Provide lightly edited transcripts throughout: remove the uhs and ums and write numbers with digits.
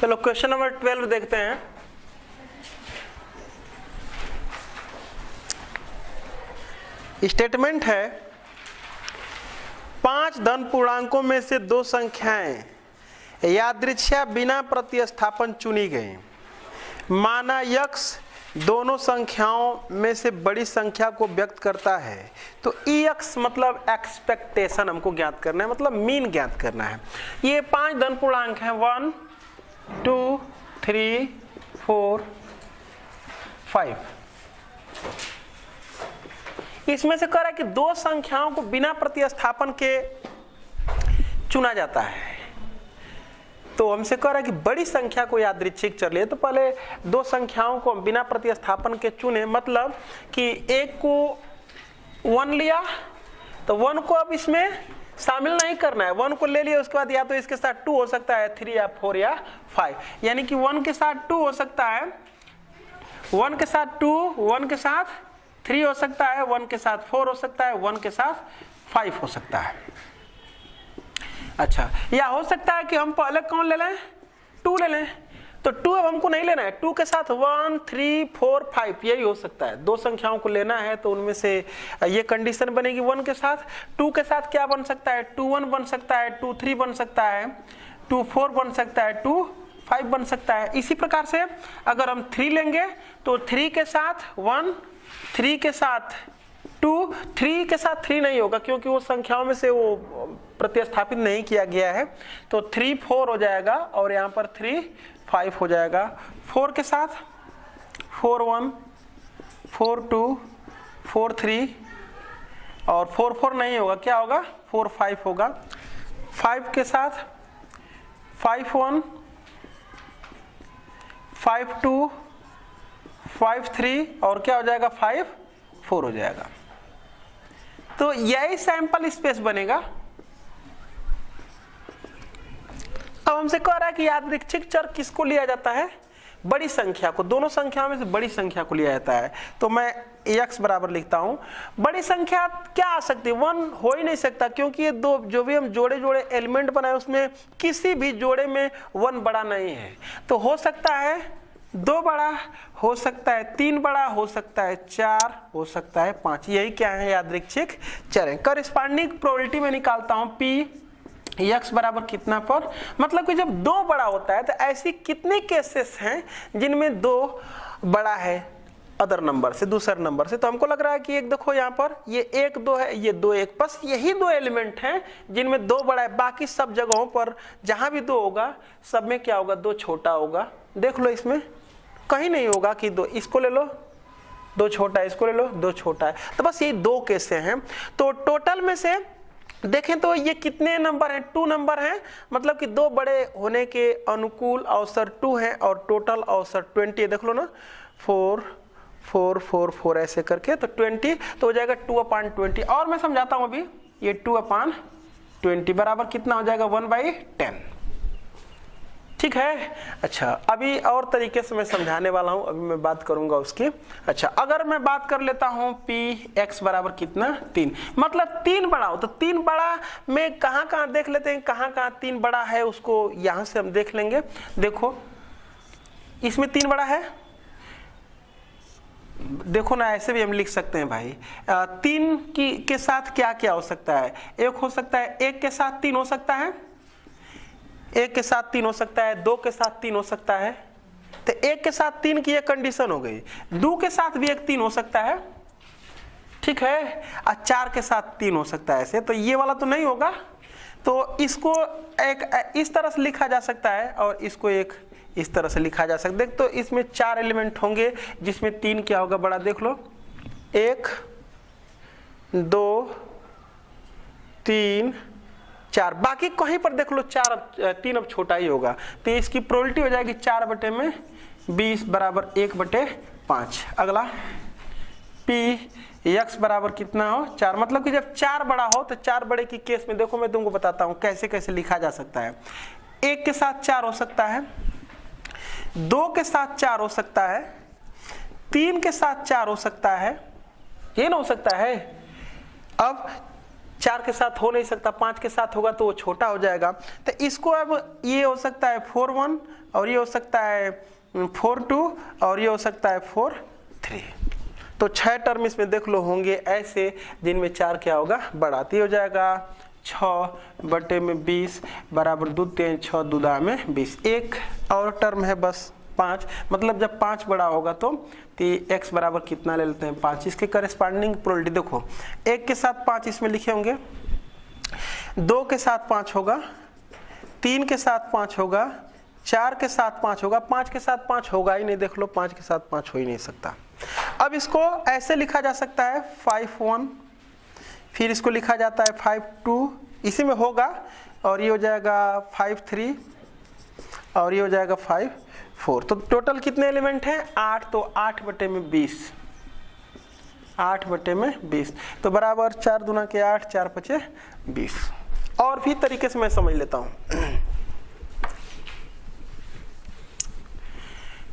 चलो question number 12 देखते हैं। स्टेटमेंट है 5 धन पूर्णांकों में से 2 संख्याएं यादृच्छिक बिना प्रतिस्थापन चुनी गई। माना यक्स दोनों संख्याओं में से बड़ी संख्या को व्यक्त करता है। तो EX मतलब एक्सपेक्टेशन हमको ज्ञात करना है, मतलब मीन ज्ञात करना है। ये 5 धन पूर्णांक हैं 1 2 3 4 5। इसमें से कह रहा है कि 2 संख्याओं को बिना प्रतिस्थापन के चुना जाता है। तो हमसे कह रहा है कि बड़ी संख्या को यादृच्छिक चर लिए, तो पहले 2 संख्याओं को बिना प्रतिस्थापन के चुने, मतलब कि एक को 1 लिया तो 1 को अब इसमें शामिल नहीं करना है। 1 को ले लिया, उसके बाद या तो इसके साथ 2 हो सकता है, 3 या 4 या 5, यानी कि 1 के साथ 2 हो सकता है, 1 के साथ 2, 1 के साथ 3 हो सकता है, 1 के साथ 4 हो सकता है, 1 के साथ 5 हो सकता है। अच्छा, या हो सकता है कि हम पहले कौन ले लें, 2 ले लें। तो 2 अब हमको नहीं लेना है, 2 के साथ 1 3 4 5 यही हो सकता है। 2 संख्याओं को लेना है तो उनमें से ये कंडीशन बनेगी। 1 के साथ 2 के साथ क्या बन सकता है, 2 1 बन सकता है, 2 3 बन सकता है, 2 4 बन सकता है, 2 5 बन सकता है। इसी प्रकार से अगर हम 3 लेंगे तो 3 के साथ 1, 3 के साथ 2, 3 के साथ 3 नहीं होगा क्योंकि वो संख्याओं में से वो प्रतिस्थापित नहीं किया गया है। तो 3 4 हो जाएगा और यहाँ पर 3 5 हो जाएगा। 4 के साथ 4 1 4 2 4 3 और 4 4 नहीं होगा, क्या होगा, 4 5 होगा। 5 के साथ 5 1 5 2 5 3 और क्या हो जाएगा, 5 4 हो जाएगा। तो यही सैंपल स्पेस बनेगा। अब हमसे कह रहा है कि यादृच्छिक चर किसको लिया जाता है, बड़ी संख्या को। दोनों संख्याओं में से बड़ी संख्या को लिया जाता है। तो मैं x बराबर लिखता हूं। बड़ी संख्या क्या आ सकती है, 1 हो ही नहीं सकता क्योंकि ये 2 जो भी हम जोड़े जोड़े एलिमेंट बनाए उसमें किसी भी जोड़े में 1 बड़ा नहीं है। तो हो सकता है 2 बड़ा, हो सकता है 3 बड़ा, हो सकता है 4, हो सकता है 5। यही क्या है, यादृच्छिक चर है। कॉरेस्पॉन्डिंग प्रोबेबिलिटी में निकालता हूं P x बराबर कितना पर, मतलब कि जब 2 बड़ा होता है तो ऐसी कितने केसेस हैं जिनमें 2 बड़ा है अदर नंबर से, दूसरे नंबर से। तो हमको लग रहा है कि एक देखो यहाँ पर ये 1 2 है, ये 2 1, बस यही 2 एलिमेंट हैं जिनमें 2 बड़ा है। बाकी सब जगहों पर जहां भी 2 होगा सब में क्या होगा, 2 छोटा होगा। देख लो इसमें कहीं नहीं होगा कि 2, इसको ले लो 2 छोटा है, इसको ले लो 2 छोटा है। तो बस ये 2 केस हैं। तो टोटल में से देखें तो ये कितने नंबर हैं, 2 नंबर हैं, मतलब कि 2 बड़े होने के अनुकूल अवसर 2 हैं और टोटल अवसर 20। देख लो ना, 4 4 4 4 ऐसे करके तो 20 तो हो जाएगा 2/20। और मैं समझाता हूं अभी, ये 2/20 बराबर कितना हो जाएगा, 1/10। ठीक है। अच्छा, अभी और तरीके से मैं समझाने वाला हूं, अभी मैं बात करूंगा उसकी। अच्छा, अगर मैं बात कर लेता हूं Px बराबर कितना, 3, मतलब 3 बड़ा हो, तो 3 बड़ा में कहां कहां देख लेते हैं, कहां कहां 3 बड़ा है उसको यहां से हम देख लेंगे। देखो इसमें 3 बड़ा है, देखो ना, ऐसे भी हम लिख सकते हैं भाई। 3 के साथ क्या क्या हो सकता है, 1 हो सकता है, 1 के साथ 3 हो सकता है, 1 के साथ 3 हो सकता है, 2 के साथ 3 हो सकता है। तो 1 के साथ 3 की एक कंडीशन हो गई, 2 के साथ भी एक 3 हो सकता है, ठीक है, और 4 के साथ 3 हो सकता है। ऐसे तो ये वाला तो नहीं होगा, तो इसको एक इस तरह से लिखा जा सकता है और इसको एक इस तरह से लिखा जा सकता है। तो इसमें 4 एलिमेंट होंगे जिसमें 3 क्या होगा, बड़ा देख लो, 1 2 3 4, बाकी कहीं पर देख लो 3 अब छोटा ही होगा। तो इसकी प्रोबेबिलिटी हो जाएगी 4/20 बराबर 1/5। अगला Px बराबर कितना हो, 4, मतलब कि जब 4 बड़ा हो तो 4 बड़े की केस में देखो मैं तुमको बताता हूं कैसे कैसे लिखा जा सकता है। 1 के साथ 4 हो सकता है, 2 के साथ 4 हो सकता है, 3 के साथ 4 हो सकता है, ये ना हो सकता है। अब 4 के साथ हो नहीं सकता, 5 के साथ होगा तो वो छोटा हो जाएगा। तो इसको अब ये हो सकता है 4-1 और ये हो सकता है 4-2 और ये हो सकता है 4-3। तो 6 टर्म इसमें देख लो होंगे ऐसे जिनमें 4 क्या होगा बड़ा। तो हो जाएगा 6/20 बराबर 2×3 6 दूदा में 20। एक और टर्म है बस 5, मतलब जब 5 बड़ा होगा तो x बराबर कितना ले लेते हैं 5। इसके करेस्पॉन्डिंग प्रोबेबिलिटी देखो, 1 के साथ 5 इसमें लिखे होंगे, 2 के साथ 5 होगा, 3 के साथ 5 होगा, 4 के साथ 5 होगा, 5 के साथ 5 होगा ही नहीं, देख लो 5 के साथ 5 हो ही नहीं सकता। अब इसको ऐसे लिखा जा सकता है 5-1, फिर इसको लिखा जाता है 5-2, इसी में होगा, और ये हो जाएगा 5-3 और ये हो जाएगा 5-4। तो टोटल कितने एलिमेंट हैं 8, तो 8/20, 8/20 तो बराबर 4 दूना के 8, 4×5 20। और भी तरीके से मैं समझ लेता हूं।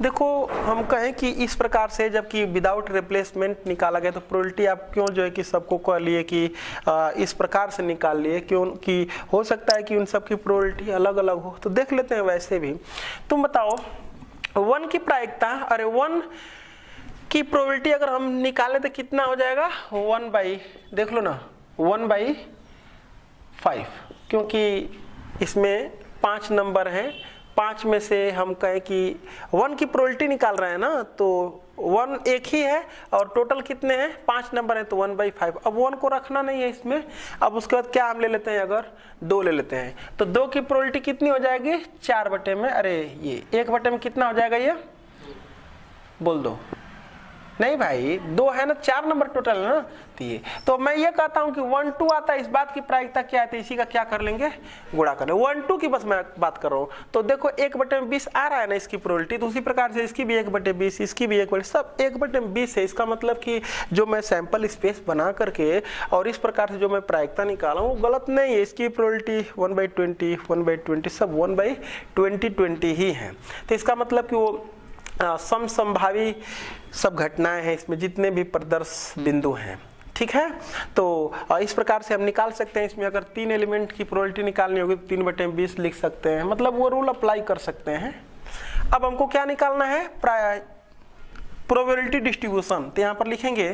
देखो हम कहें कि इस प्रकार से जबकि विदाउट रिप्लेसमेंट निकाला गया तो प्रोबेबिलिटी आप क्यों जो है कि सबको कह लिए कि इस प्रकार से निकाल लिए, क्योंकि हो सकता है कि उन सब की प्रोबेबिलिटी अलग अलग हो। तो देख लेते हैं वैसे भी। तुम बताओ 1 की प्रायिकता, अरे 1 की प्रोबेबिलिटी अगर हम निकालें तो कितना हो जाएगा 1/, देख लो ना 1/5, क्योंकि इसमें 5 नंबर हैं, 5 में से हम कहें कि 1 की प्रोबेबिलिटी निकाल रहे हैं ना, तो 1 एक ही है और टोटल कितने हैं 5 नंबर हैं, तो 1/5। अब 1 को रखना नहीं है इसमें। अब उसके बाद क्या हम ले लेते हैं, अगर 2 ले लेते हैं तो 2 की प्रोबेबिलिटी कितनी हो जाएगी 4 में, अरे ये 1 में कितना हो जाएगा, ये बोल दो। नहीं भाई 2 है ना, 4 नंबर टोटल है ना। तो मैं ये कहता हूं कि 1-2 आता है, इस बात की प्रायिकता क्या है, तो इसी का क्या कर लेंगे गुणा कर लेंगे। 1-2 की बस मैं बात कर रहा हूं। तो देखो 1/20 आ रहा है ना इसकी प्रोबेबिलिटी, तो उसी प्रकार से इसकी भी 1/20, इसकी भी 1/20, सब 1/20 है। इसका मतलब कि जो मैं सैंपल स्पेस बना करके और इस प्रकार से जो मैं प्रायिकता निकाला हूं वो गलत नहीं है। इसकी प्रोबेबिलिटी 1/20, 1/20 सब 1/20 ही है। तो इसका मतलब कि वो समभावी सब घटनाएं हैं इसमें, जितने भी प्रदर्श बिंदु हैं, ठीक है। तो इस प्रकार से हम निकाल सकते हैं। इसमें अगर 3 एलिमेंट की प्रोबेबिलिटी निकालनी होगी तो 3/20 लिख सकते हैं, मतलब वो रूल अप्लाई कर सकते हैं। अब हमको क्या निकालना है, प्रोबेबिलिटी डिस्ट्रीब्यूशन। तो यहां पर लिखेंगे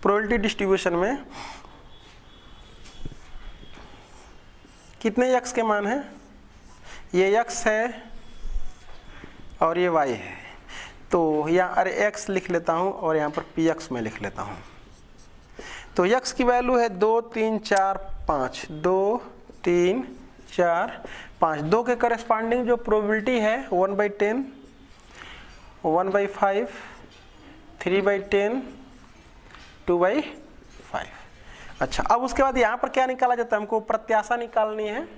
प्रोबेबिलिटी डिस्ट्रीब्यूशन में कितने x के मान हैं, ये x है और ये y है। तो यहाँ अरे x लिख लेता हूँ और यहाँ पर px में लिख लेता हूँ। तो x की वैल्यू है 2, 3, 4, 5, 2, 3, 4, 5। 2 के करस्पॉन्डिंग जो प्रोबेबिलिटी है 1/10, 1/5, 3/10, 2/5। अच्छा, अब उसके बाद यहाँ पर क्या निकाला जाता है, हमको प्रत्याशा निकालनी है,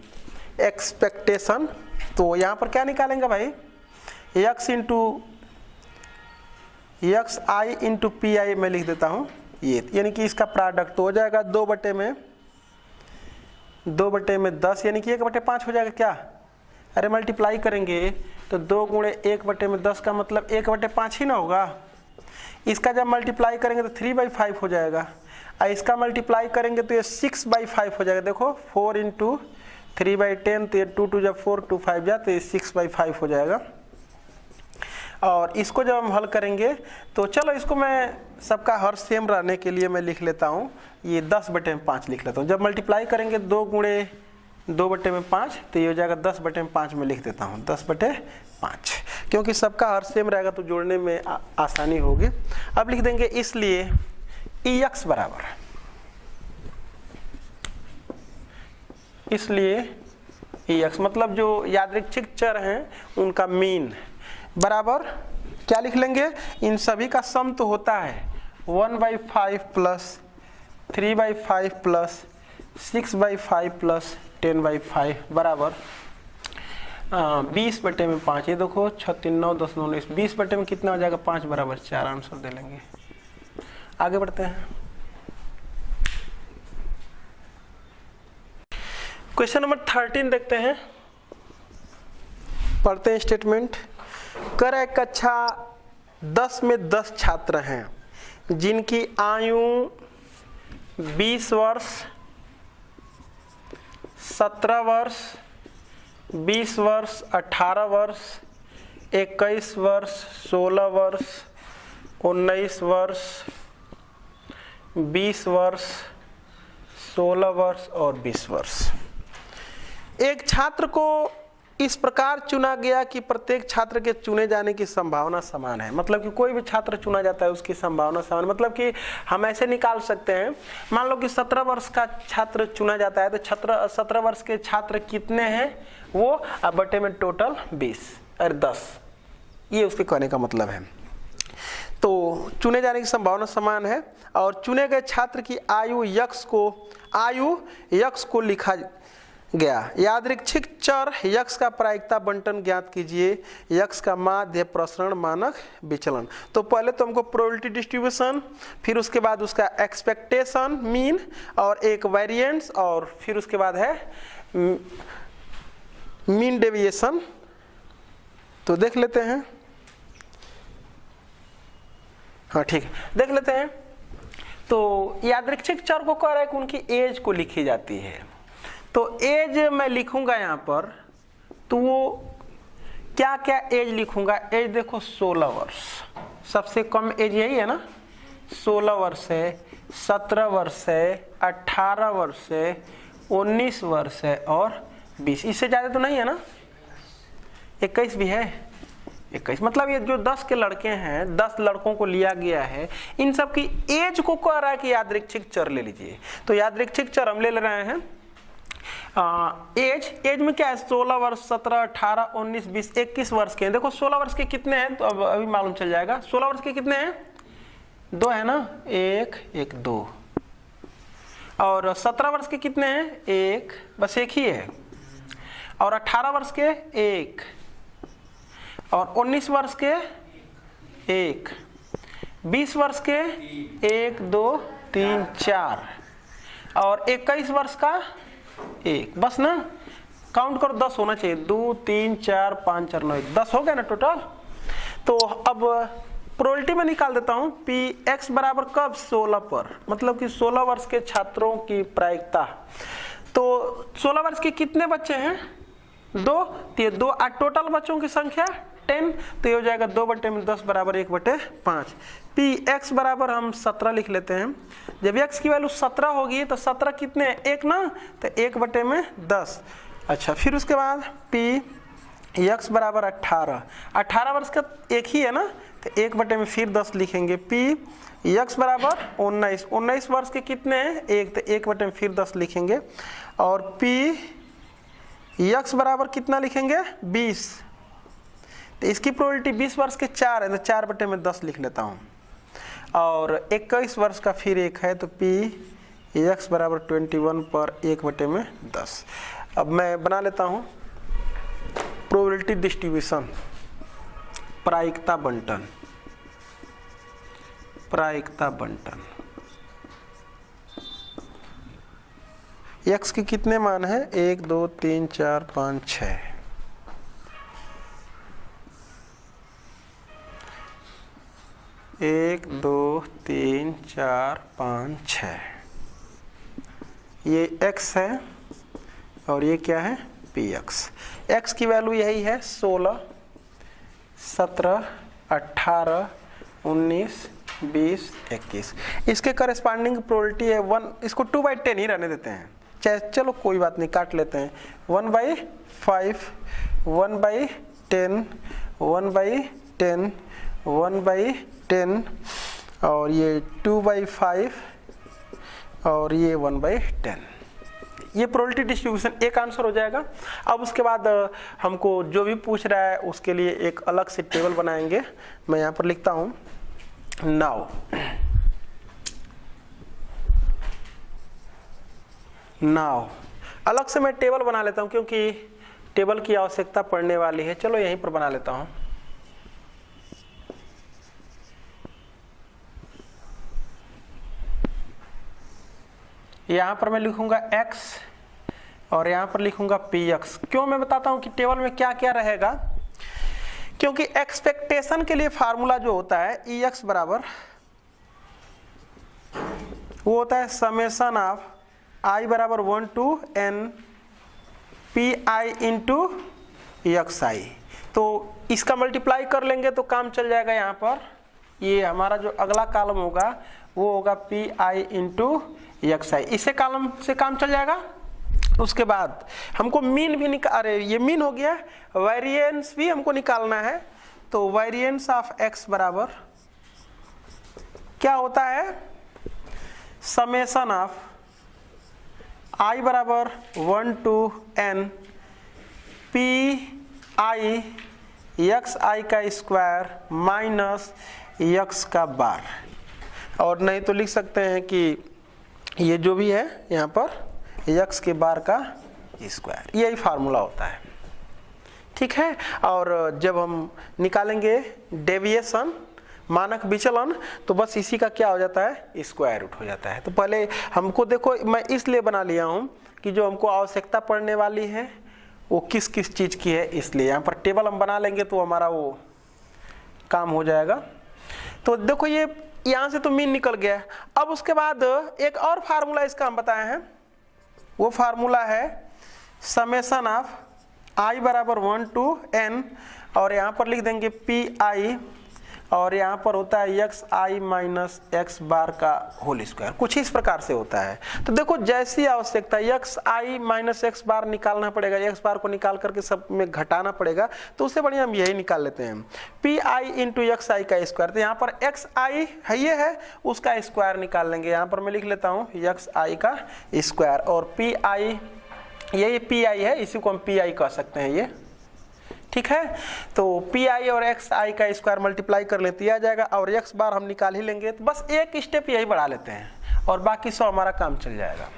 एक्सपेक्टेशन। तो यहाँ पर क्या निकालेंगे भाई, x i into P I में लिख देता हूँ ये, यानी कि इसका प्रोडक्ट तो हो जाएगा 2/10, यानी कि 1/5 हो जाएगा क्या, अरे मल्टीप्लाई करेंगे तो 2 × 1/10 का मतलब 1/5 ही ना होगा। इसका जब मल्टीप्लाई करेंगे तो 3/5 हो जाएगा, और इसका मल्टीप्लाई करेंगे तो ये 6/5 हो जाएगा। देखो 4 × 3/10, तो ये 2 2 जब 4 2 5 जा, तो ये 6/5 हो जाएगा। और इसको जब हम हल करेंगे तो चलो इसको मैं सबका हर सेम रहने के लिए मैं लिख लेता हूँ, ये 10/5 लिख लेता हूँ। जब मल्टीप्लाई करेंगे 2 × 2/5 तो ये हो जाएगा 10/5 में लिख देता हूँ, 10/5, क्योंकि सबका हर सेम रहेगा तो जोड़ने में आसानी होगी। अब लिख देंगे इसलिए Ex बराबर, इसलिए Ex मतलब जो यादृच्छिक चर हैं उनका मीन बराबर क्या लिख लेंगे, इन सभी का सम तो होता है 1/5 प्लस 3/5 प्लस 6/5 प्लस 10/5 बराबर 20/5। ये देखो 6 3 9 10 9 19, 20 में कितना हो जाएगा 5 बराबर 4, आंसर दे लेंगे। आगे बढ़ते हैं, क्वेश्चन नंबर 13 देखते हैं, पढ़ते हैं स्टेटमेंट। कर कक्षा 10 में 10 छात्र हैं जिनकी आयु 20 वर्ष, 17 वर्ष, 20 वर्ष, 18 वर्ष, 21 वर्ष, 16 वर्ष, 19 वर्ष, 20 वर्ष, 16 वर्ष और 20 वर्ष। एक छात्र को इस प्रकार चुना गया कि प्रत्येक छात्र के चुने जाने की संभावना समान है। मतलब कि कोई भी छात्र चुना जाता है उसकी संभावना समान, मतलब कि हम ऐसे निकाल सकते हैं, मान लो कि 17 वर्ष का छात्र चुना जाता है तो 17 वर्ष के छात्र कितने हैं वो, अब बटे में टोटल 20 और 10, ये उसके कहने का मतलब है। तो चुने जाने की संभावना समान है और चुने गए छात्र की आयु यक्स को लिखा गया। यादृच्छिक चर यक्स का प्रायिकता बंटन ज्ञात कीजिए। यक्स का माध्य प्रसरण मानक विचलन। तो पहले तो हमको प्रोबेबिलिटी डिस्ट्रीब्यूशन, फिर उसके बाद उसका एक्सपेक्टेशन मीन और एक वेरिएंस और फिर उसके बाद है मीन डेविएशन। तो देख लेते हैं, हाँ ठीक है, देख लेते हैं। तो यादृच्छिक चर को कह रहा है कि उनकी एज को लिखी जाती है। तो एज मैं लिखूंगा यहाँ पर, तो वो क्या क्या एज लिखूंगा। एज देखो 16 वर्ष, सबसे कम एज यही है ना, 16 वर्ष है, 17 वर्ष है, 18 वर्ष है, 19 वर्ष है और 20। इससे ज्यादा तो नहीं है ना, 21 भी है। 21 मतलब ये जो 10 के लड़के हैं, 10 लड़कों को लिया गया है, इन सब की एज को कह रहा है कि यादृच्छिक चर ले लीजिए। तो यादृच्छिक चर हम ले रहे हैं एज में क्या है, 16 वर्ष, 17, 18, 19, 20, 21 वर्ष के हैं। देखो 16 वर्ष के कितने हैं तो अब अभी मालूम चल जाएगा। 16 वर्ष के कितने हैं, 2 है ना, 1, 2। और 17 वर्ष के कितने हैं, 1, बस 1 ही है। और 18 वर्ष के 1 और 19 वर्ष के 1, 20 वर्ष के 1, 2, 3, 4 और 21 वर्ष का 1, बस ना, काउंट करो 10 होना चाहिए। 2, 3, 4, 5, 4, 9, 10 हो गया ना टोटल। तो अब प्रोबेबिलिटी में निकाल देता हूं पी एक्स बराबर कब, 16 पर, मतलब कि 16 वर्ष के छात्रों की प्रायिकता। तो 16 वर्ष के कितने बच्चे हैं, 2, तो ये 2 टोटल बच्चों की संख्या 10, तो ये हो जाएगा 2 बटे में 10 बराबर 1/5। पी एक्स बराबर हम 17 लिख लेते हैं। जब एक्स की वैल्यू 17 होगी तो 17 कितने, 1 ना, तो 1 बटे में 10। अच्छा, फिर उसके बाद पी एक्स बराबर 18 वर्ष का 1 ही है ना, तो 1 बटे में फिर 10 लिखेंगे। पी एक्स बराबर 19 वर्ष के कितने हैं, 1, तो 1 बटे में फिर 10 लिखेंगे। और पी एक्स बराबर कितना लिखेंगे, 20, तो इसकी प्रोबेबिलिटी 20 वर्ष के 4 है, तो 4 बटे में 10 लिख लेता हूँ। और 21 वर्ष का फिर 1 है, तो पी एक्स बराबर 21 पर 1 बटे में 10। अब मैं बना लेता हूँ प्रोबेबिलिटी डिस्ट्रीब्यूशन, प्रायिकता बंटन। एक्स के कितने मान है, 1, 2, 3, 4, 5, 6। एक, 2, 3, 4, 5, 6, ये x है और ये क्या है, px। x की वैल्यू यही है 16, 17, 18, 19, 20, 21। इसके करस्पॉन्डिंग प्रोबेबिलिटी है 1, इसको 2/10 ही रहने देते हैं, चाहे चलो कोई बात नहीं, काट लेते हैं। 1/5, 1/10, 1/10, 1/10 और ये 2/5 और ये 1/10। ये प्रोबेबिलिटी डिस्ट्रीब्यूशन एक आंसर हो जाएगा। अब उसके बाद हमको जो भी पूछ रहा है उसके लिए एक अलग से टेबल बनाएंगे। मैं यहाँ पर लिखता हूँ नाउ अलग से मैं टेबल बना लेता हूँ क्योंकि टेबल की आवश्यकता पड़ने वाली है। चलो यहीं पर बना लेता हूँ। यहाँ पर मैं लिखूंगा x और यहाँ पर लिखूंगा px। क्यों मैं बताता हूँ कि टेबल में क्या क्या रहेगा, क्योंकि एक्सपेक्टेशन के लिए फार्मूला जो होता है ex बराबर वो होता है समेशन ऑफ i बराबर 1 to n p i into x i. तो इसका मल्टीप्लाई कर लेंगे तो काम चल जाएगा। यहाँ पर ये हमारा जो अगला कॉलम होगा वो होगा पी आई इंटू एक्स आई, इसे कॉलम से काम चल जाएगा। उसके बाद हमको मीन भी अरे ये मीन हो गया, वेरिएंस भी हमको निकालना है। तो वेरिएंस ऑफ एक्स बराबर क्या होता है, समेशन ऑफ i बराबर 1 to n p i x i का स्क्वायर माइनस एक्स का बार। और नहीं तो लिख सकते हैं कि ये जो भी है यहाँ पर एक्स के बार का स्क्वायर, यही फार्मूला होता है। ठीक है। और जब हम निकालेंगे डेविएशन मानक विचलन तो बस इसी का क्या हो जाता है, स्क्वायर रूट हो जाता है। तो पहले हमको देखो, मैं इसलिए बना लिया हूँ कि जो हमको आवश्यकता पड़ने वाली है वो किस किस चीज़ की है, इसलिए यहाँ पर टेबल हम बना लेंगे तो हमारा वो काम हो जाएगा। तो देखो ये यहाँ से तो मीन निकल गया। अब उसके बाद एक और फार्मूला इसका हम बताए हैं, वो फार्मूला है समेशन ऑफ i बराबर 1 to n और यहाँ पर लिख देंगे पी आई और यहाँ पर होता है एक्स आई माइनस एक्स बार का होल स्क्वायर। कुछ इस प्रकार से होता है। तो देखो जैसी आवश्यकता एक्स आई माइनस एक्स बार निकालना पड़ेगा, एक्स बार को निकाल करके सब में घटाना पड़ेगा, तो उससे बढ़िया हम यही निकाल लेते हैं P i into x i का स्क्वायर। तो यहाँ पर एक्स आई है ये है, उसका स्क्वायर निकाल लेंगे। यहाँ पर मैं लिख लेता हूँ एक्स आई का स्क्वायर और पी आई, यही पी आई है, इसी को हम पी आई कह सकते हैं ये। ठीक है। तो पी आई और एक्स आई का स्क्वायर मल्टीप्लाई कर लेते आ जाएगा और एक्स बार हम निकाल ही लेंगे। तो बस एक स्टेप यही बढ़ा लेते हैं और बाकी सब हमारा काम चल जाएगा।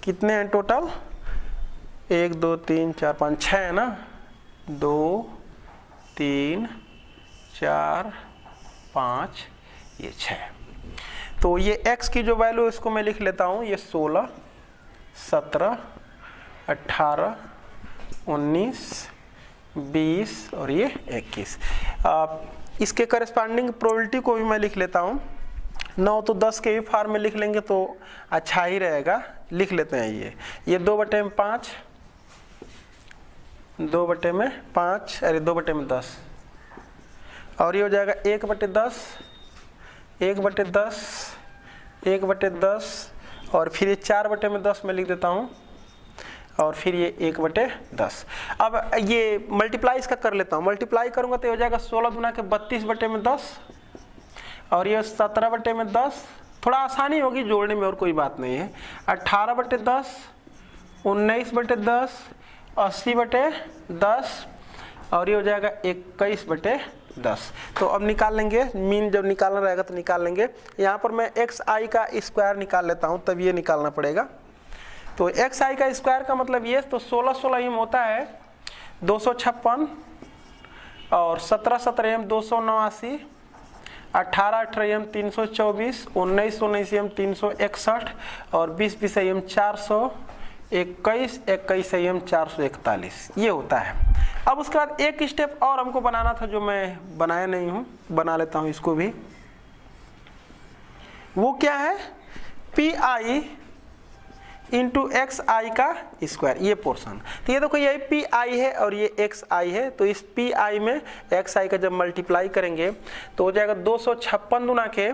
कितने हैं टोटल, 1 2 3 4 5 6 है ना, 2 3 4 5 ये 6। तो ये x की जो वैल्यू इसको मैं लिख लेता हूँ, ये 16 17 18 19 20 और ये 21। इसके करस्पॉन्डिंग प्रोबेबिलिटी को भी मैं लिख लेता हूँ। 9 तो 10 के भी फॉर्म में लिख लेंगे तो अच्छा ही रहेगा। लिख लेते हैं ये 2/5, 2/5 अरे 2/10 और ये हो जाएगा 1/10, 1/10, 1/10 और फिर ये 4/10 में लिख देता हूँ और फिर ये 1/10। अब ये मल्टीप्लाई इसका कर लेता हूँ। मल्टीप्लाई करूँगा तो हो जाएगा 16 दूना के 32/10 और ये 17/10। थोड़ा आसानी होगी जोड़ने में और कोई बात नहीं है। 18/10, 19/10, 80/10 और ये हो जाएगा 21/10। तो अब निकाल लेंगे, मीन जब निकालना रहेगा तो निकाल लेंगे। यहाँ पर मैं एक्स आई का स्क्वायर निकाल लेता हूँ, तब ये निकालना पड़ेगा। तो एक्स आई का स्क्वायर का मतलब ये, तो 16 16 एम होता है 256 और 17 17 एम 289, 18 18 एम 324, 19 19 एम 361 और 20 20 एम 400, 21 21 एम 441 ये होता है। अब उसके बाद एक स्टेप और हमको बनाना था जो मैं बनाया नहीं हूँ, बना लेता हूँ इसको भी। वो क्या है, P i into x i का स्क्वायर, ये पोर्शन। तो ये देखो ये पी आई है और ये एक्स आई है, तो इस पी आई में एक्स आई का जब मल्टीप्लाई करेंगे तो हो जाएगा 256 दूना के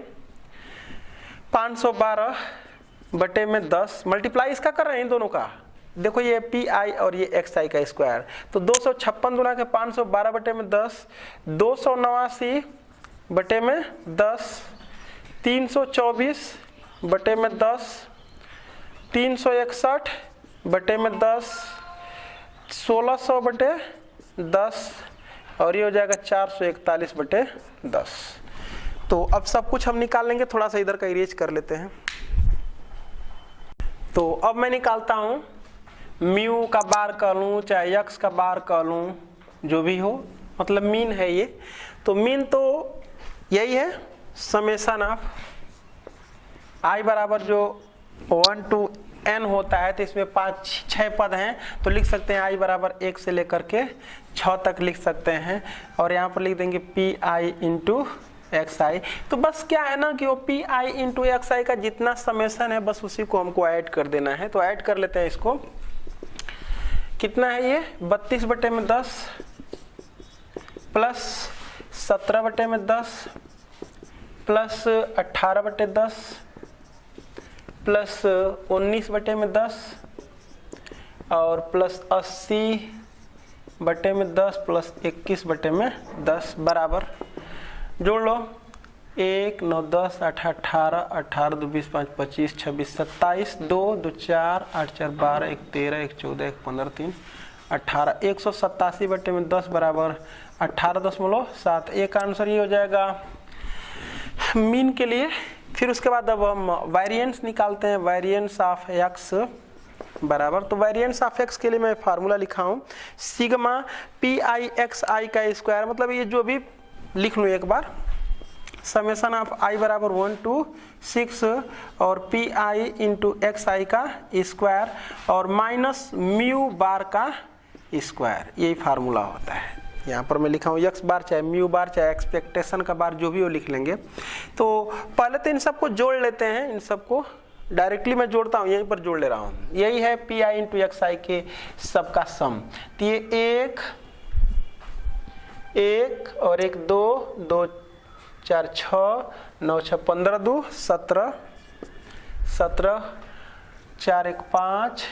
512/10। मल्टीप्लाई इसका कर रहे हैं इन दोनों का। देखो ये पी आई और ये एक्स आई का स्क्वायर, तो 256 दूना के 512/10, 289/10, 324/10, 361/10, 1600/10 और ये हो जाएगा 441/10। तो अब सब कुछ हम निकाल लेंगे। थोड़ा सा इधर का इरेज कर लेते हैं। तो अब मैं निकालता हूँ, म्यू का बार कह लूँ चाहे यक्स का बार कह लूँ, जो भी हो, मतलब मीन है ये। तो मीन तो यही है, समेशन ऑफ आई बराबर जो 1 to n होता है, तो इसमें 5-6 पद हैं, तो लिख सकते हैं आई बराबर 1 से लेकर के 6 तक लिख सकते हैं। और यहाँ पर लिख देंगे P i into x i. तो बस क्या है ना कि वो P i into x i का जितना समेशन है बस उसी को हमको ऐड कर देना है। तो ऐड कर लेते हैं इसको। कितना है ये 32/10 प्लस 17/10 प्लस 18/10 प्लस 19/10 और प्लस 80/10 प्लस 21/10 बराबर जोड़ लो 1 9 10 8 18 18 2 20 5 25 26 27 2 2 4 8 4 12 1 13 1 14 1 15 3 18 187/10 बराबर 18.7। एक आंसर ये हो जाएगा मीन के लिए। फिर उसके बाद अब हम वेरिएंस निकालते हैं। वेरिएंस ऑफ एक्स बराबर, तो वेरिएंस ऑफ एक्स के लिए मैं फार्मूला लिखा हूँ sigma P i x i का स्क्वायर, मतलब ये जो भी लिख लूँ एक बार, समेशन ऑफ आई बराबर 1 to 6 और P i into x i का स्क्वायर और माइनस म्यू बार का स्क्वायर, यही फार्मूला होता है। यहाँ पर मैं लिखा हूँ एक्स बार चाहे म्यू बार चाहे एक्सपेक्टेशन का बार जो भी वो लिख लेंगे। तो पहले तो इन सबको जोड़ लेते हैं, इन सबको डायरेक्टली मैं जोड़ता हूँ, यहीं पर जोड़ ले रहा हूँ। यही है पी आई इंटू एक्स आई के सबका सम। तो ये 1 1 और 1 2 2 4 6 9 6 15 2 17 17 4 1 5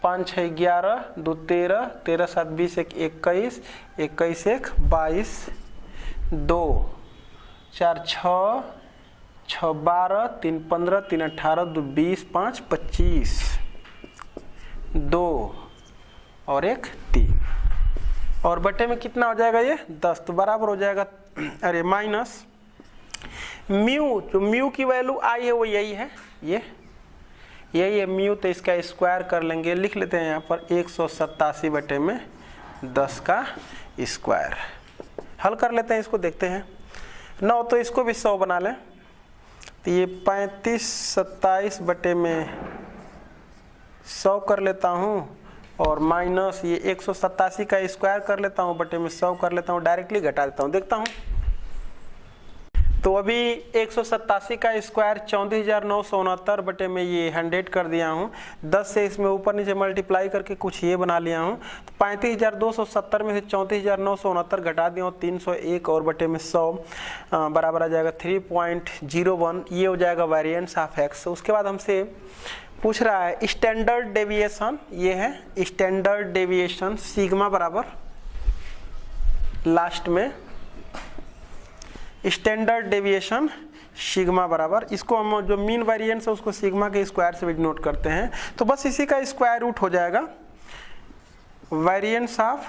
5 6 11 2 13 13 7 20 1 21 21 1 22 2 4 6 6 12 3 15 3 18 2 20 5 25 2 और 1 3 और बटे में कितना हो जाएगा ये 10, तो बराबर हो जाएगा अरे माइनस म्यू, जो म्यू की वैल्यू आई है वो यही है, यही है म्यू, तो इसका स्क्वायर कर लेंगे। लिख लेते हैं यहाँ पर 187/10 का स्क्वायर। हल कर लेते हैं इसको, देखते हैं 9 तो इसको भी 100 बना लें, तो ये 35/100 कर लेता हूँ और माइनस ये 187 का स्क्वायर कर लेता हूँ बटे में 100 कर लेता हूँ, डायरेक्टली घटा देता हूँ, देखता हूँ। तो अभी 187 का स्क्वायर 34,969 बटे में ये 100 कर दिया हूँ, 10 से इसमें ऊपर नीचे मल्टीप्लाई करके कुछ ये बना लिया हूँ। तो 35,270 में से 34,969 घटा दिया हूँ 301 और बटे में 100 बराबर आ जाएगा 3.01। ये हो जाएगा वेरिएंस ऑफ एक्स। उसके बाद हमसे पूछ रहा है स्टैंडर्ड डेविएशन, ये है स्टैंडर्ड डेविएशन सिग्मा बराबर लास्ट में स्टैंडर्ड डेविएशन सिग्मा बराबर, इसको हम जो मीन वेरिएंस है उसको सिग्मा के स्क्वायर से भी नोट करते हैं, तो बस इसी का स्क्वायर रूट हो जाएगा। वेरिएंस ऑफ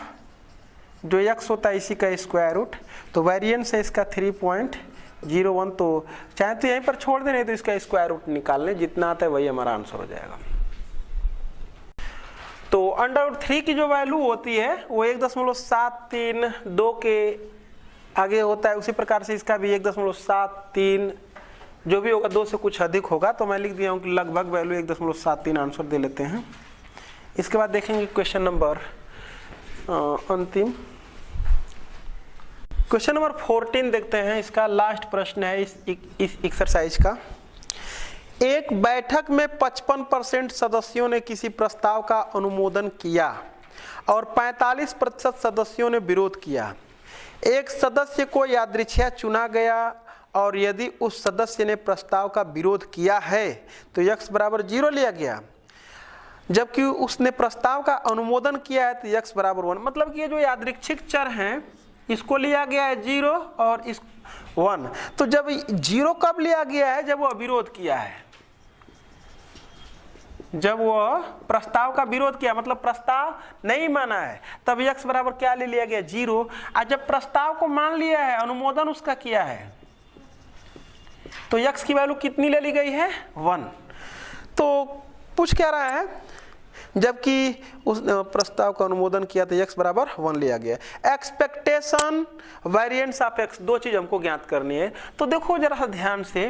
जो एक्स होता है इसी का स्क्वायर रूट, तो वेरिएंस है इसका 3.01, तो चाहे तो यहीं पर छोड़ दें, तो इसका स्क्वायर रूट निकाल लें, जितना आता है वही हमारा आंसर हो जाएगा। तो √3 की जो वैल्यू होती है वो 1.732 के आगे होता है, उसी प्रकार से इसका भी 1.73 जो भी होगा 2 से कुछ अधिक होगा, तो मैं लिख दिया हूँ कि लगभग वैल्यू 1.73 आंसर दे लेते हैं। इसके बाद देखेंगे क्वेश्चन नंबर अंतिम क्वेश्चन नंबर 14 देखते हैं। इसका लास्ट प्रश्न है इस एक्सरसाइज का। एक बैठक में 55% सदस्यों ने किसी प्रस्ताव का अनुमोदन किया और 45% सदस्यों ने विरोध किया। एक सदस्य को यादृच्छिक चुना गया और यदि उस सदस्य ने प्रस्ताव का विरोध किया है तो x बराबर 0 लिया गया, जबकि उसने प्रस्ताव का अनुमोदन किया है तो x बराबर 1। मतलब कि ये जो यादृच्छिक चर हैं इसको लिया गया है 0 और इस 1। तो जब 0 कब लिया गया है, जब वो विरोध किया है, जब वो प्रस्ताव का विरोध किया, मतलब प्रस्ताव नहीं माना है, तब x बराबर क्या ले लिया गया 0। और जब प्रस्ताव को मान लिया है, अनुमोदन उसका किया है, तो x की वैल्यू कितनी ले ली गई है 1। तो पूछ क्या रहा है, जबकि उस प्रस्ताव का अनुमोदन किया तो x बराबर 1 लिया गया। एक्सपेक्टेशन वेरिएंस ऑफ x, दो चीज हमको ज्ञात करनी है। तो देखो जरा सा ध्यान से,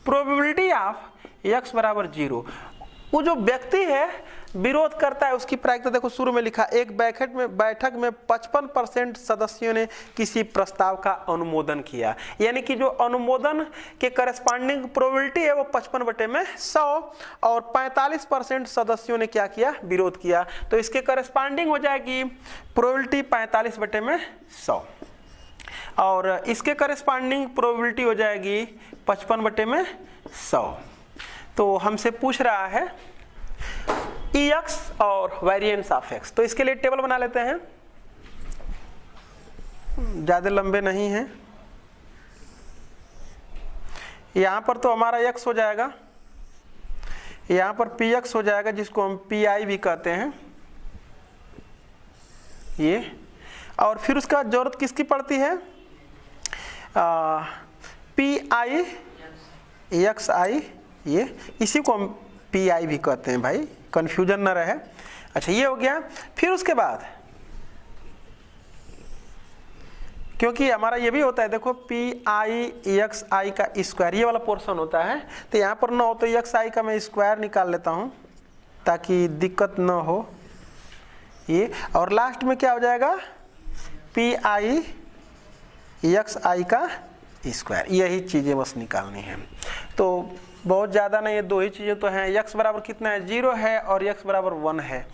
प्रोबेबिलिटी ऑफ x बराबर 0, वो जो व्यक्ति है विरोध करता है उसकी प्रायिकता देखो शुरू में लिखा, एक बैठक में 55% सदस्यों ने किसी प्रस्ताव का अनुमोदन किया, यानी कि जो अनुमोदन के करस्पॉन्डिंग प्रोबेबिलिटी है वो 55/100 और 45% सदस्यों ने क्या किया, विरोध किया। तो इसके करस्पॉन्डिंग हो जाएगी प्रोबेबिलिटी 45/100 और इसके करस्पॉन्डिंग प्रोबेबिलिटी हो जाएगी 55/100। तो हमसे पूछ रहा है EX और वेरिएंस ऑफ X। तो इसके लिए टेबल बना लेते हैं, ज्यादा लंबे नहीं हैं। यहां पर तो हमारा X हो जाएगा, यहां पर PX हो जाएगा जिसको हम PI भी कहते हैं ये, और फिर उसका जरूरत किसकी पड़ती है, PI XI, ये इसी को हम PI भी कहते हैं भाई, कंफ्यूजन ना रहे। अच्छा ये हो गया। फिर उसके बाद क्योंकि हमारा ये भी होता है देखो PI XI का स्क्वायर, ये वाला पोर्शन होता है, तो यहाँ पर ना हो तो XI का मैं स्क्वायर निकाल लेता हूँ ताकि दिक्कत ना हो ये, और लास्ट में क्या हो जाएगा PI XI का स्क्वायर। यही चीज़ें बस निकालनी है, तो बहुत ज़्यादा नहीं, ये दो ही चीज़ें तो हैं। x बराबर कितना है, 0 है और x बराबर 1 है।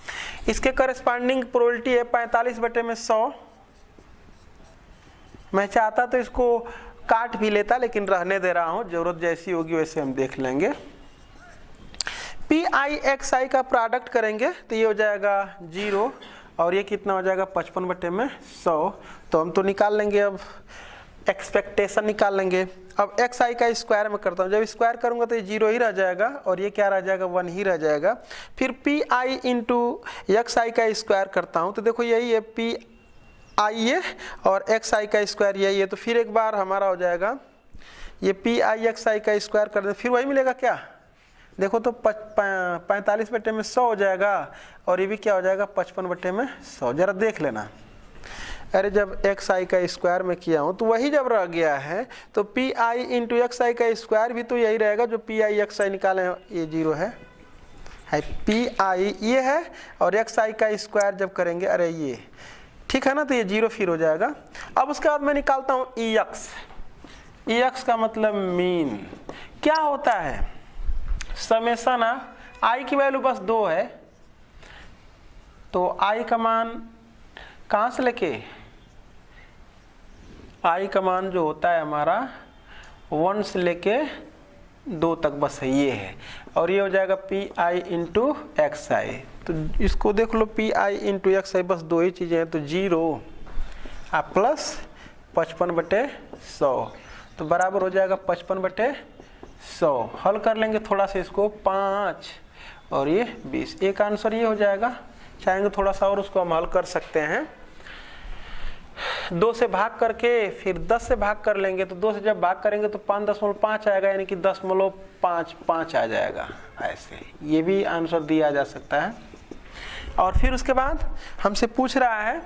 इसके करस्पॉन्डिंग प्रोबेबिलिटी है 45/100। मैं चाहता तो इसको काट भी लेता लेकिन रहने दे रहा हूँ, जरूरत जैसी होगी वैसे हम देख लेंगे। PI XI का प्रोडक्ट करेंगे तो ये हो जाएगा 0 और ये कितना हो जाएगा 55/100। तो हम तो निकाल लेंगे, अब एक्सपेक्टेशन निकाल लेंगे। अब XI का स्क्वायर में करता हूँ, जब स्क्वायर करूंगा तो ये 0 ही रह जाएगा और ये क्या रह जाएगा 1 ही रह जाएगा। फिर PI इंटू XI का स्क्वायर करता हूँ तो देखो यही है PI है और XI का स्क्वायर यही है, तो फिर एक बार हमारा हो जाएगा ये PI XI का स्क्वायर कर दे, फिर वही मिलेगा क्या, देखो तो 45/100 हो जाएगा और ये भी क्या हो जाएगा 55/100। जरा देख लेना, अरे जब XI का स्क्वायर में किया हूँ तो वही जब रह गया है तो PI इंटू XI का स्क्वायर भी तो यही रहेगा जो PI XI निकाले हैं, ये 0 है PI ये है और XI का स्क्वायर जब करेंगे, अरे ये ठीक है ना, तो ये 0 फिर हो जाएगा। अब उसके बाद मैं निकालता हूँ EX का मतलब मीन क्या होता है, समेशन ऑफ I की वैल्यू बस 2 है, तो I का मान कहाँ से लेके, I का मान जो होता है हमारा 1 से लेके 2 तक बस है, ये है, और ये हो जाएगा PI इंटू XI। तो इसको देख लो PI इंटू XI बस 2 ही चीज़ें हैं, तो 0 प्लस 55/100 तो बराबर हो जाएगा 55/100। हल कर लेंगे थोड़ा सा इसको, 5 और ये 20, एक आंसर ये हो जाएगा। चाहेंगे थोड़ा सा और उसको हम हल कर सकते हैं, 2 से भाग करके फिर 10 से भाग कर लेंगे, तो 2 से जब भाग करेंगे तो 5.5 आएगा, यानी कि 10.55 आ जाएगा। ऐसे ये भी आंसर दिया जा सकता है। और फिर उसके बाद हमसे पूछ रहा है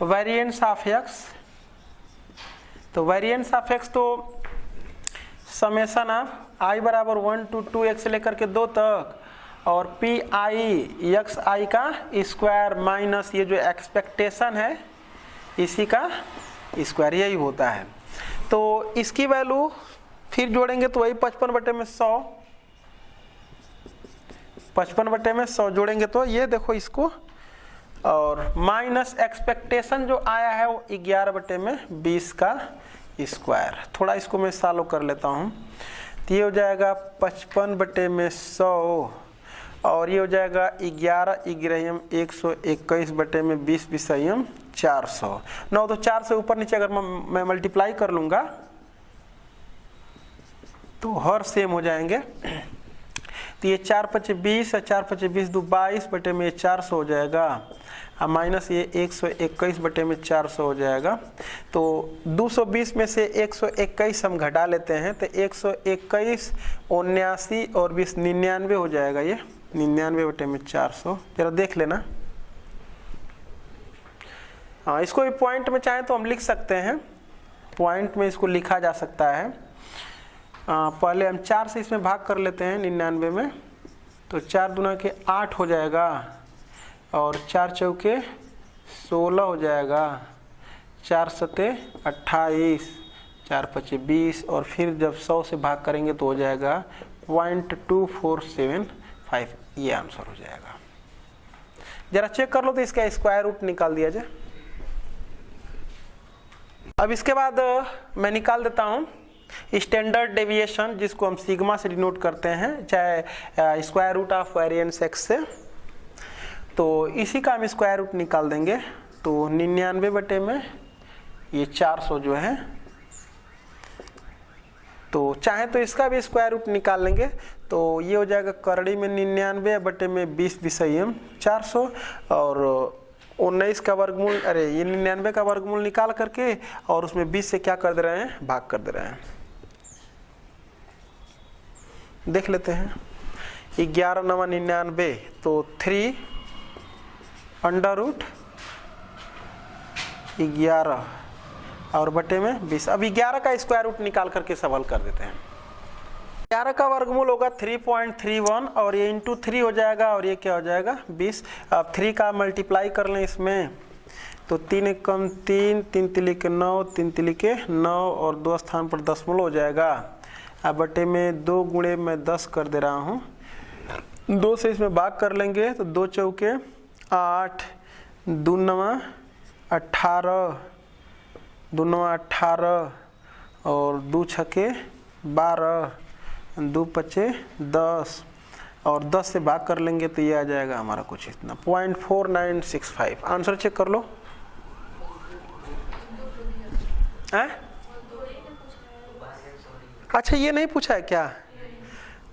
वेरिएंस ऑफ X। तो वेरिएंस ऑफ X तो समेशन ऑफ I बराबर 1 to 2x से लेकर के 2 तक और PI XI का स्क्वायर माइनस ये जो एक्सपेक्टेशन है इसी का स्क्वायर, यही होता है। तो इसकी वैल्यू फिर जोड़ेंगे तो वही 55/100, 55/100 जोड़ेंगे तो ये देखो इसको, और माइनस एक्सपेक्टेशन जो आया है वो 11/20 का स्क्वायर। थोड़ा इसको मैं सॉल्व कर लेता हूँ, तो ये हो जाएगा 55/100 और ये हो जाएगा 11×121/20 विषयम 400। 9 तो 4 से ऊपर नीचे अगर मैं मल्टीप्लाई कर लूंगा तो हर सेम हो जाएंगे। तो ये 4×5=20 और 4×5=20 2 22/400 हो जाएगा, और माइनस ये 121/400 हो जाएगा। तो 220 में से 121 हम घटा लेते हैं तो 121 79 और 20 99 हो जाएगा, ये 99/400। जरा देख लेना। हाँ, इसको भी पॉइंट में चाहे तो हम लिख सकते हैं, पॉइंट में इसको लिखा जा सकता है। पहले हम 4 से इसमें भाग कर लेते हैं 99 में, तो 4 दूना के 8 हो जाएगा और 4 चौके 16 हो जाएगा, 4 सते 28, 4 पचे 20 और फिर जब 100 से भाग करेंगे तो हो जाएगा 0.2475। ये आंसर हो जाएगा। जरा चेक कर लो तो इसका स्क्वायर रूट निकाल दिया जाए। अब इसके बाद मैं निकाल देता हूं स्टैंडर्ड डेविएशन, जिसको हम सिग्मा से डिनोट करते हैं, चाहे square root of variance x से। तो इसी का हम स्क्वायर रूट निकाल देंगे। तो 99 बटे में ये 400 जो है, तो चाहे तो इसका भी स्क्वायर रूट निकाल लेंगे। तो ये हो जाएगा करड़ी में 99 बटे में 20 विषयम 400 और 19 का वर्गमूल, अरे ये 99 का वर्गमूल निकाल करके और उसमें 20 से क्या कर दे रहे हैं, भाग कर दे रहे हैं। देख लेते हैं। 11 9 99 तो 3 अंडर रूट 11 और बटे में 20। अब 11 का स्क्वायर रूट निकाल करके सब हल कर देते हैं। 11 का वर्गमूल होगा 3.31 और ये इंटू 3 हो जाएगा और ये क्या हो जाएगा 20। अब 3 का मल्टीप्लाई कर लें इसमें, तो 3 कम 3, 3 तिली के 9, 3 तिली के 9 और 2 स्थान पर दशमलव हो जाएगा। अब बटे में 2 गुणे में 10 कर दे रहा हूँ, 2 से इसमें भाग कर लेंगे तो 2 चौके 8, 2 9 18, 2 9 18 और 2 छके 12, 2 पचे 10 और 10 से भाग कर लेंगे तो ये आ जाएगा हमारा कुछ इतना 0.4965। आंसर चेक कर लो। हैं? अच्छा ये नहीं पूछा है क्या?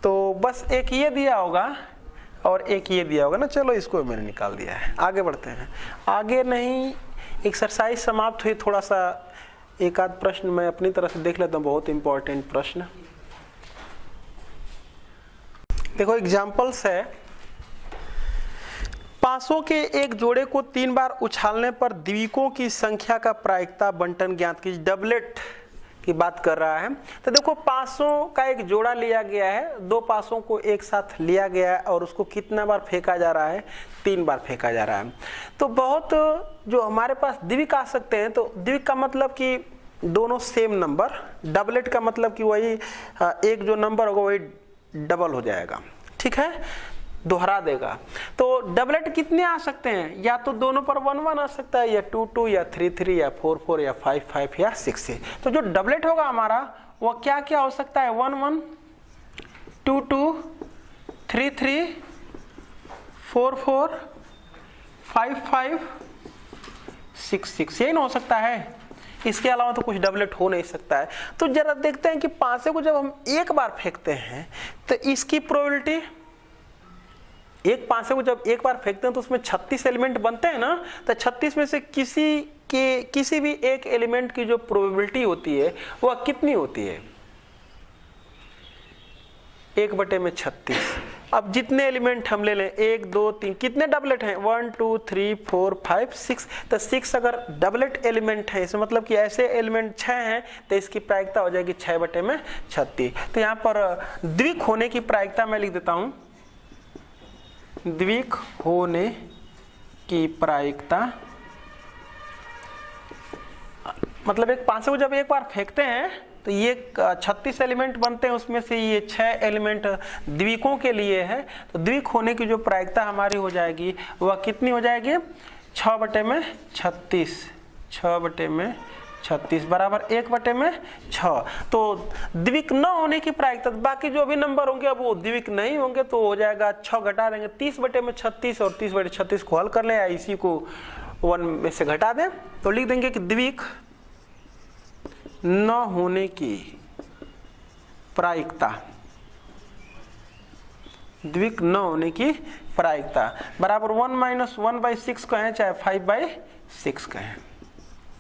तो बस एक ये दिया होगा और एक ये दिया होगा ना। चलो इसको मैंने निकाल दिया है। आगे बढ़ते हैं। आगे नहीं, एक्सरसाइज समाप्त हुई। थोड़ा सा एक आध प्रश्न मैं अपनी तरफ से देख लेता हूँ, बहुत इंपॉर्टेंट प्रश्न। देखो एग्जाम्पल्स है। पासों के एक जोड़े को 3 बार उछालने पर द्विकों की संख्या का प्रायिकता बंटन ज्ञात कीजिए। डबलेट की बात कर रहा है। तो देखो पासों का एक जोड़ा लिया गया है, 2 पासों को एक साथ लिया गया है और उसको कितना बार फेंका जा रहा है, 3 बार फेंका जा रहा है। तो बहुत जो हमारे पास द्विक आ सकते हैं, तो द्विक का मतलब कि दोनों सेम नंबर, डबलेट का मतलब कि वही एक जो नंबर होगा वही डबल हो जाएगा, ठीक है, दोहरा देगा। तो डबलेट कितने आ सकते हैं, या तो दोनों पर 1 1 आ सकता है, या 2 2 या 3 3 या 4 4 या 5 5 या 6 6। तो जो डबलेट होगा हमारा वो क्या क्या हो सकता है, 1 1 2 2 3 3 4 4 5 5 6 6, यही ना हो सकता है। इसके अलावा तो कुछ डबलेट हो नहीं सकता है। तो जरा देखते हैं कि पासे को जब हम एक बार फेंकते हैं तो इसकी प्रोबेबिलिटी, एक पासे को जब एक बार फेंकते हैं तो उसमें 36 एलिमेंट बनते हैं ना। तो 36 में से किसी भी एक एलिमेंट की जो प्रोबेबिलिटी होती है वह कितनी होती है, 1/36। अब जितने एलिमेंट हम ले लें, 1 2 3, कितने डबलेट हैं, 1 2 3 4 5 6। तो 6 अगर डबलेट एलिमेंट है, इसमें मतलब कि ऐसे एलिमेंट 6 हैं, तो इसकी प्रायिकता हो जाएगी 6/36। तो यहाँ पर द्विक होने की प्रायिकता मैं लिख देता हूं, द्विक होने की प्रायिकता मतलब एक पासे को जब एक बार फेंकते हैं तो ये 36 एलिमेंट बनते हैं, उसमें से ये 6 एलिमेंट द्विकों के लिए है। तो द्विक होने की जो प्रायिकता हमारी हो जाएगी वह कितनी हो जाएगी, 6/36, 6/36 बराबर 1/6। तो द्विक न होने की प्रायिकता, बाकी जो भी नंबर होंगे अब वो द्विक नहीं होंगे, तो हो जाएगा 6 घटा देंगे 30/36 और 30/36 को हल कर लें या इसी को 1 में से घटा दें, तो लिख देंगे कि द्विक न होने की प्रायिकता, द्विक न होने की प्रायिकता बराबर 1 - 1/6 कहें चाहे 5/6 कहें,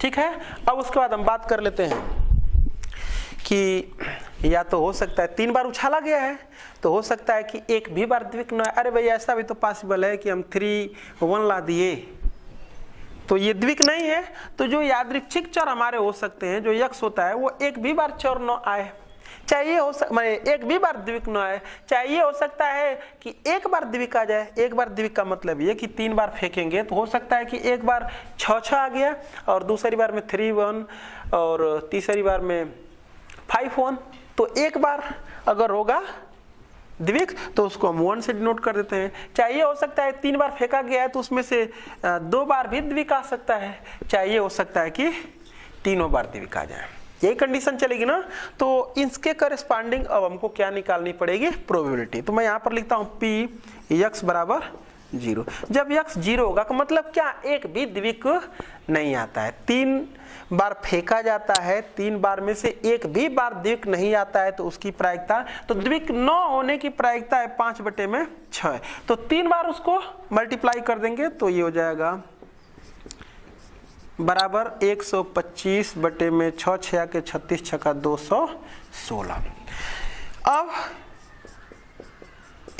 ठीक है। अब उसके बाद हम बात कर लेते हैं कि या तो हो सकता है 3 बार उछाला गया है, तो हो सकता है कि एक भी बार द्विक न, अरे भाई ऐसा भी तो पॉसिबल है कि हम 3 1 ला दिए तो ये द्विक नहीं है। तो जो यादृच्छिक चर हमारे हो सकते हैं, जो यक्स होता है, वो एक भी बार चर न आए, चाहिए हो एक भी बार द्विक न आए, चाहिए हो सकता है कि एक बार द्विक आ जाए। एक बार द्विक का मतलब ये कि 3 बार फेंकेंगे तो हो सकता है कि एक बार 6 आ गया और दूसरी बार में 3 1 और तीसरी बार में 5 1। तो एक बार अगर होगा द्विक तो उसको हम 1 से डिनोट कर देते हैं। चाहिए हो सकता है 3 बार फेंका गया है तो उसमें से 2 बार भी द्विक आ सकता है। चाहिए हो सकता है कि तीनों बार द्विक आ जाए, यही कंडीशन चलेगी ना। तो इसके करस्पॉन्डिंग अब हमको क्या निकालनी पड़ेगी, प्रोबेबिलिटी। तो मैं यहाँ पर लिखता हूँ P x बराबर 0। जब x 0 होगा तो मतलब क्या, एक भी द्विक नहीं आता है। 3 बार फेंका जाता है, 3 बार में से एक भी बार द्विक नहीं आता है तो उसकी प्रायिकता, तो द्विक न होने की प्रायिकता है 5/6। तो 3 बार उसको मल्टीप्लाई कर देंगे तो ये हो जाएगा बराबर 125/6 6 के 36 छक्का 216। अब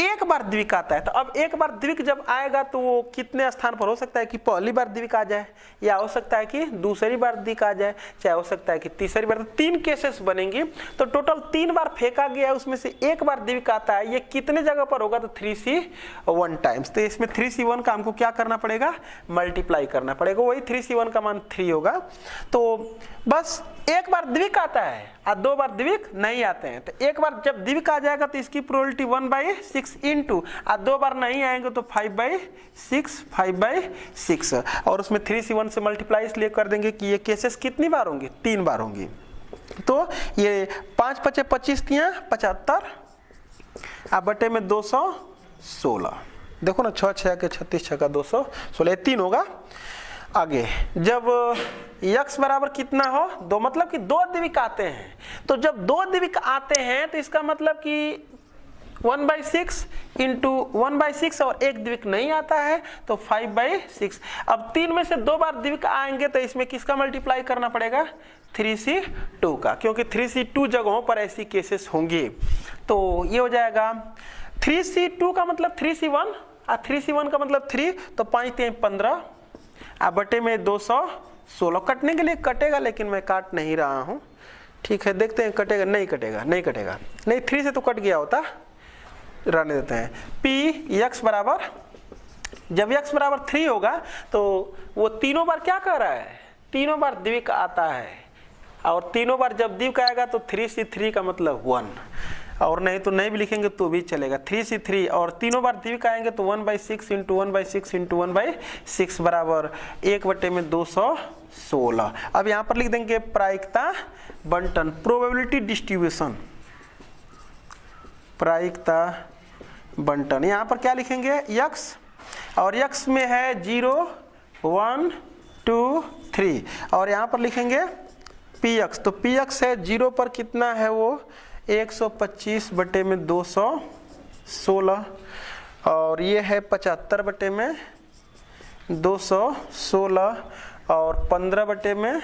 एक बार द्विक आता है, तो अब एक बार द्विक जब आएगा तो वो कितने स्थान पर हो सकता है कि पहली बार द्विक आ जाए, या हो सकता है कि दूसरी बार द्विक आ जाए, चाहे हो सकता है कि तीसरी बार। तो 3 केसेस बनेंगी। तो टोटल 3 बार फेंका गया है, उसमें से एक बार द्विक आता है। ये कितने जगह पर होगा, तो 3C1 टाइम्स। तो इसमें 3C1 का हमको क्या करना पड़ेगा, मल्टीप्लाई करना पड़ेगा। वही 3C1 का मान 3 होगा। तो बस एक बार द्विक आता है और 2 बार द्विक नहीं आते हैं। तो एक बार जब द्विक आ जाएगा तो इसकी प्रोबेबिलिटी 1/6 इंटू, और 2 बार नहीं आएंगे तो 5/6 और उसमें 3C1 से मल्टीप्लाई इसलिए कर देंगे कि ये केसेस कितनी बार होंगी, 3 बार होंगी। तो ये 5 × 5 = 25 × 75 और बटे में 216। देखो ना, 6 6 के 36 छक्का 216, 3 होगा। आगे जब x बराबर कितना हो 2, मतलब कि 2 द्विक आते हैं। तो जब 2 द्विक आते हैं तो इसका मतलब कि 1/6 इंटू 1/6 और एक द्विक नहीं आता है तो 5/6। अब 3 में से 2 बार द्विक आएंगे तो इसमें किसका मल्टीप्लाई करना पड़ेगा, 3C2 का, क्योंकि 3C2 जगहों पर ऐसी केसेस होंगी। तो ये हो जाएगा 3C2 का मतलब 3C1 और 3C1 का मतलब 3, तो 5 3 15 बटे में 216। कटने के लिए कटेगा लेकिन मैं काट नहीं रहा हूं। ठीक है, देखते हैं कटेगा, नहीं कटेगा, नहीं कटेगा, नहीं 3 से तो कट गया होता, रहने देते हैं। P x बराबर, जब x बराबर 3 होगा तो वो तीनों बार क्या कर रहा है, तीनों बार द्विक आता है। और तीनों बार जब द्विक आएगा तो 3C3 का मतलब 1, और नहीं तो नहीं भी लिखेंगे तो भी चलेगा। 3C3 और तीनों बार द्विक आएंगे तो 1/6 इंटू 1/6 इंटू 1/6 बराबर 1/216। अब यहाँ पर लिख देंगे प्रायिकता बंटन, प्रोबेबिलिटी डिस्ट्रीब्यूशन, प्रायिकता बंटन। यहाँ पर क्या लिखेंगे, x, और x में है 0 1 2 3, और यहाँ पर लिखेंगे px। तो px है 0 पर कितना है वो 125 बटे में 216, और ये है 75 बटे में 216, और 15 बटे में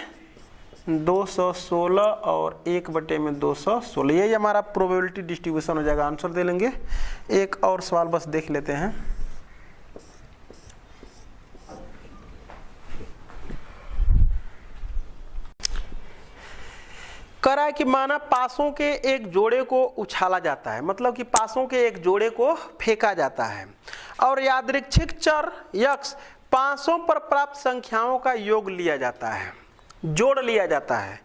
216, और 1 बटे में 216। यही हमारा प्रोबेबिलिटी डिस्ट्रीब्यूशन हो जाएगा। आंसर दे लेंगे। एक और सवाल बस देख लेते हैं। कह रहा है कि माना पासों के एक जोड़े को उछाला जाता है, मतलब कि पासों के एक जोड़े को फेंका जाता है, और यादृच्छिक चर x पासों पर प्राप्त संख्याओं का योग लिया जाता है, जोड़ लिया जाता है।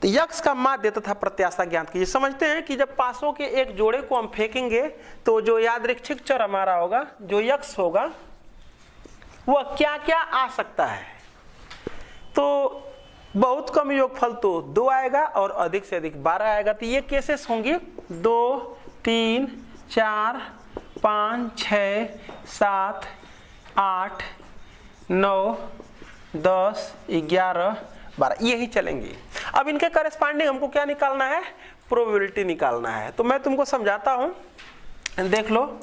तो x का माध्य तथा प्रत्याशा ज्ञात कीजिए। समझते हैं कि जब पासों के एक जोड़े को हम फेंकेंगे तो जो यादृच्छिक चर हमारा होगा, जो x होगा, वह क्या क्या आ सकता है। तो बहुत कम योगफल तो 2 आएगा और अधिक से अधिक 12 आएगा। तो ये केसेस होंगे 2 3 4 5 6 7 8 9 10 11 12, यही चलेंगे। अब इनके करस्पॉन्डिंग हमको क्या निकालना है, प्रोबेबिलिटी निकालना है। तो मैं तुमको समझाता हूं, देख लो।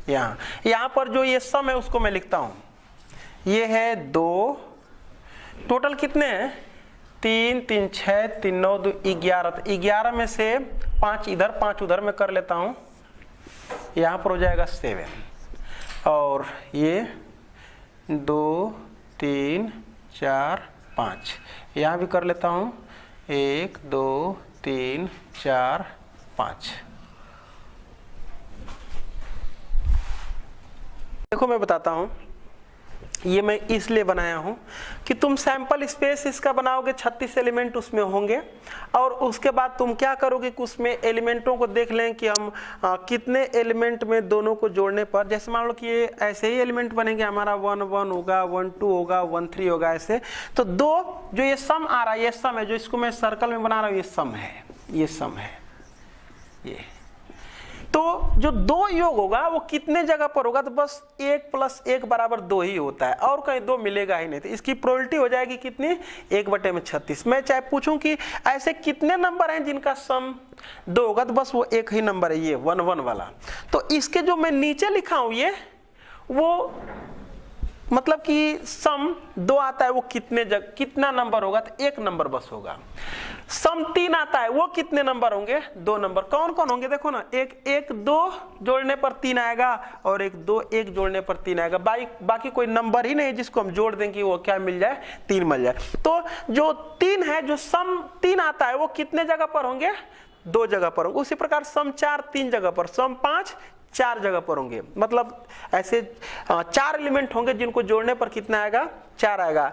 यहां पर जो ये सम है उसको मैं लिखता हूं। ये है 2, टोटल कितने हैं 3 3 6 3 9 2 11। तो 11 में से 5 इधर 5 उधर में कर लेता हूं, यहां पर हो जाएगा 7, और ये 2 3 4 5। यहाँ भी कर लेता हूँ 1 2 3 4 5। देखो मैं बताता हूँ, ये मैं इसलिए बनाया हूँ कि तुम सैंपल स्पेस इसका बनाओगे, 36 एलिमेंट उसमें होंगे, और उसके बाद तुम क्या करोगे कि उसमें एलिमेंटों को देख लें कि हम कितने एलिमेंट में दोनों को जोड़ने पर, जैसे मान लो कि ये ऐसे ही एलिमेंट बनेंगे, हमारा 1 1 होगा, 1 2 होगा, 1 3 होगा, ऐसे। तो दो जो ये सम आ रहा है, ये सम है, जो इसको मैं सर्कल में बना रहा हूँ, ये सम है, ये सम है ये। तो जो दो योग होगा वो कितने जगह पर होगा, तो बस 1 + 1 = 2 ही होता है, और कहीं 2 मिलेगा ही नहीं। तो इसकी प्रोबेबिलिटी हो जाएगी कितनी, 1/36। मैं चाहे पूछूं कि ऐसे कितने नंबर हैं जिनका सम 2 होगा, तो बस वो एक ही नंबर है, ये 1 1 वाला। तो इसके जो मैं नीचे लिखा हूं ये, वो मतलब कि सम 2 आता है, वो कितना नंबर होगा, तो 1 नंबर बस होगा। सम 3 आता है, वो कितने नंबर होंगे, 2 नंबर। कौन कौन होंगे, देखो ना, 1 1 2 जोड़ने पर 3 आएगा, और 1 2 1 जोड़ने पर 3 आएगा। बाकी कोई नंबर ही नहीं जिसको हम जोड़ दें कि वो क्या मिल जाए, 3 मिल जाए। तो जो 3 है, जो सम 3 आता है, वो कितने जगह पर होंगे, 2 जगह पर होंगे। उसी प्रकार सम 4 3 जगह पर, सम 5 4 जगह पर होंगे। मतलब ऐसे 4 एलिमेंट होंगे जिनको जोड़ने पर कितना आएगा, 4 आएगा।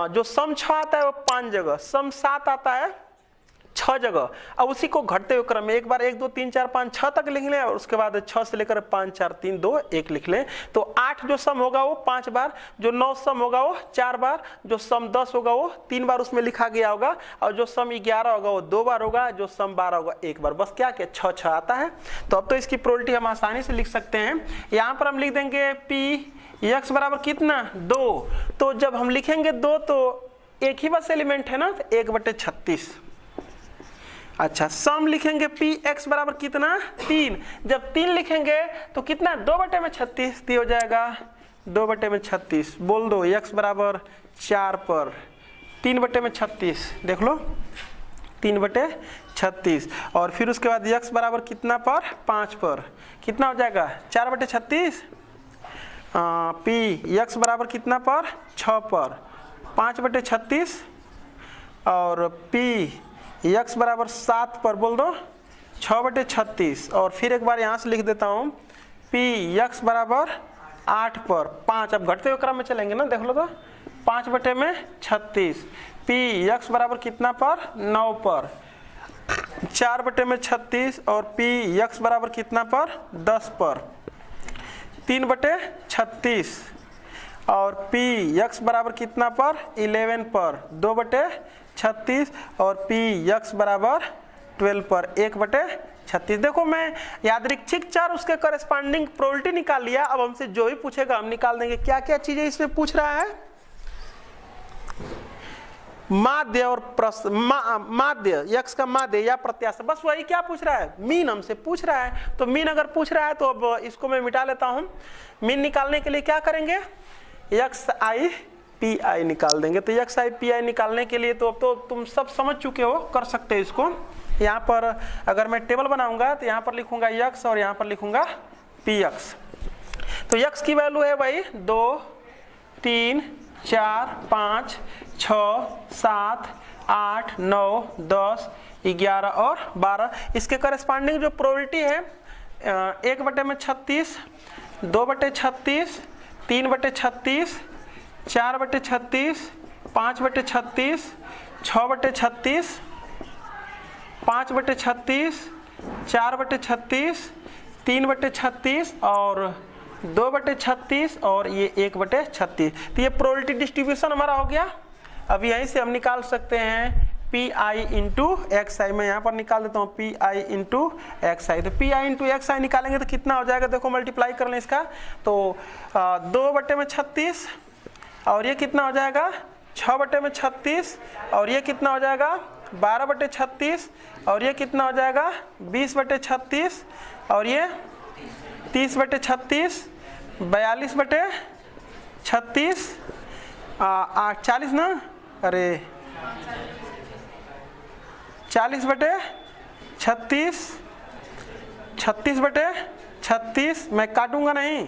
जो सम 6 आता है वो 5 जगह, सम 7 आता है 6 जगह। अब उसी को घटते हुए क्रम में एक बार 1 2 3 4 5 6 तक लिख लें, और उसके बाद 6 से लेकर 5 4 3 2 1 लिख लें। तो 8 जो सम होगा वो 5 बार, जो 9 सम होगा वो 4 बार, जो सम 10 होगा वो 3 बार उसमें लिखा गया होगा, और जो सम 11 होगा वो 2 बार होगा, जो सम 12 होगा 1 बार। बस क्या क्या 6 6 आता है। तो अब तो इसकी प्रोबेबिलिटी हम आसानी से लिख सकते हैं। यहाँ पर हम लिख देंगे p x बराबर कितना, 2। तो जब हम लिखेंगे 2 तो एक ही बस एलिमेंट है ना, तो 1/36। अच्छा, सम लिखेंगे px बराबर कितना, 3। जब 3 लिखेंगे तो कितना, 2/36, तो हो जाएगा 2/36। बोल दो x बराबर 4 पर 3/36, देख लो 3/36। और फिर उसके बाद x बराबर कितना पर, 5 पर, कितना हो जाएगा, 4/36। x बराबर कितना पर, 6 पर, 5/36। और x बराबर 7 पर, बोल दो 6/36। और फिर एक बार यहाँ से लिख देता हूँ x बराबर 8 पर 5। अब घटते हुए क्रम में चलेंगे ना, देख लो तो 5/36। x बराबर कितना पर, 9 पर, 4/36। और x बराबर कितना पर, 10 पर, 3/36। और x बराबर कितना पर, 11 पर, 2/36। और x बराबर 12 पर, 1/36। देखो मैं यादृच्छिक चर उसके करेस्पॉन्डिंग प्रोबेबिलिटी निकाल लिया। अब हमसे जो भी पूछेगा हम निकाल देंगे। क्या क्या चीजें इसमें पूछ रहा है, माध्य और माध्य, x का माध्य या प्रत्याशा, बस वही क्या पूछ रहा है, मीन हमसे पूछ रहा है। तो मीन अगर पूछ रहा है तो अब इसको मैं मिटा लेता हूं। मीन निकालने के लिए क्या करेंगे, xi pi निकाल देंगे। तो xi pi निकालने के लिए तो अब तो तुम सब समझ चुके हो, कर सकते हो इसको। यहाँ पर अगर मैं टेबल बनाऊंगा तो यहाँ पर लिखूंगा x और यहाँ पर लिखूंगा px। तो x की वैल्यू है भाई 2 3 4 5 6 7 8 9 10 11 और 12। इसके करेस्पॉन्डिंग जो प्रोबेबिलिटी है 1/36, 2/36, 3/36, 4/36, 5/36, 6/36, 5/36, 4/36, 3/36 और 2/36 और ये 1/36। तो ये प्रोबेबिलिटी डिस्ट्रीब्यूशन हमारा हो गया। अब यहीं से हम निकाल सकते हैं PI इंटू XI। मैं यहाँ पर निकाल देता हूँ PI इंटू XI। तो PI इंटू XI निकालेंगे तो कितना हो जाएगा, देखो मल्टीप्लाई कर लें इसका। तो 2/36 और ये कितना हो जाएगा 6/36 और ये कितना हो जाएगा 12/36 और ये कितना हो जाएगा 20/36 और ये 30/36, 42/36, 40 ना, अरे 40/36, 36/36, मैं काटूंगा नहीं,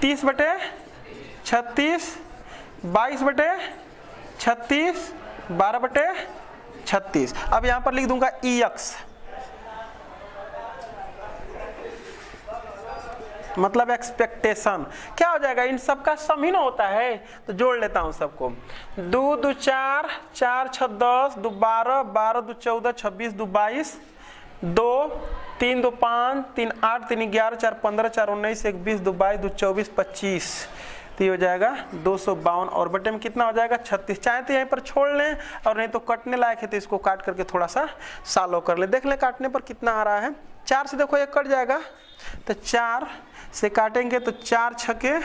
30/36, 22/36, 36, 12/36। अब यहां पर लिख दूंगा EX, मतलब एक्सपेक्टेशन। क्या हो जाएगा, इन सब का सम ही ना होता है, तो जोड़ लेता हूं सबको। 2 2 4, 4 6 10, 2 12, 12 2 14, 26 2 22, 2 3 2 5, 3 8, 3 11, 4 15, 4 19, 1 20, 2 22, 2 24, 25। तो ये हो जाएगा 252 और बटे में कितना हो जाएगा 36। चाहे तो यहीं पर छोड़ लें और नहीं तो कटने लायक है तो इसको काट करके थोड़ा सा सालो कर ले, देख लें काटने पर कितना आ रहा है। 4 से देखो एक कट जाएगा, तो 4 से काटेंगे तो 4 छके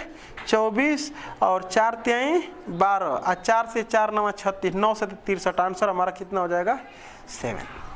24 और 4 तिहाई 12 और 4 से 4 9 36, 9 से 63। आंसर हमारा कितना हो जाएगा 7।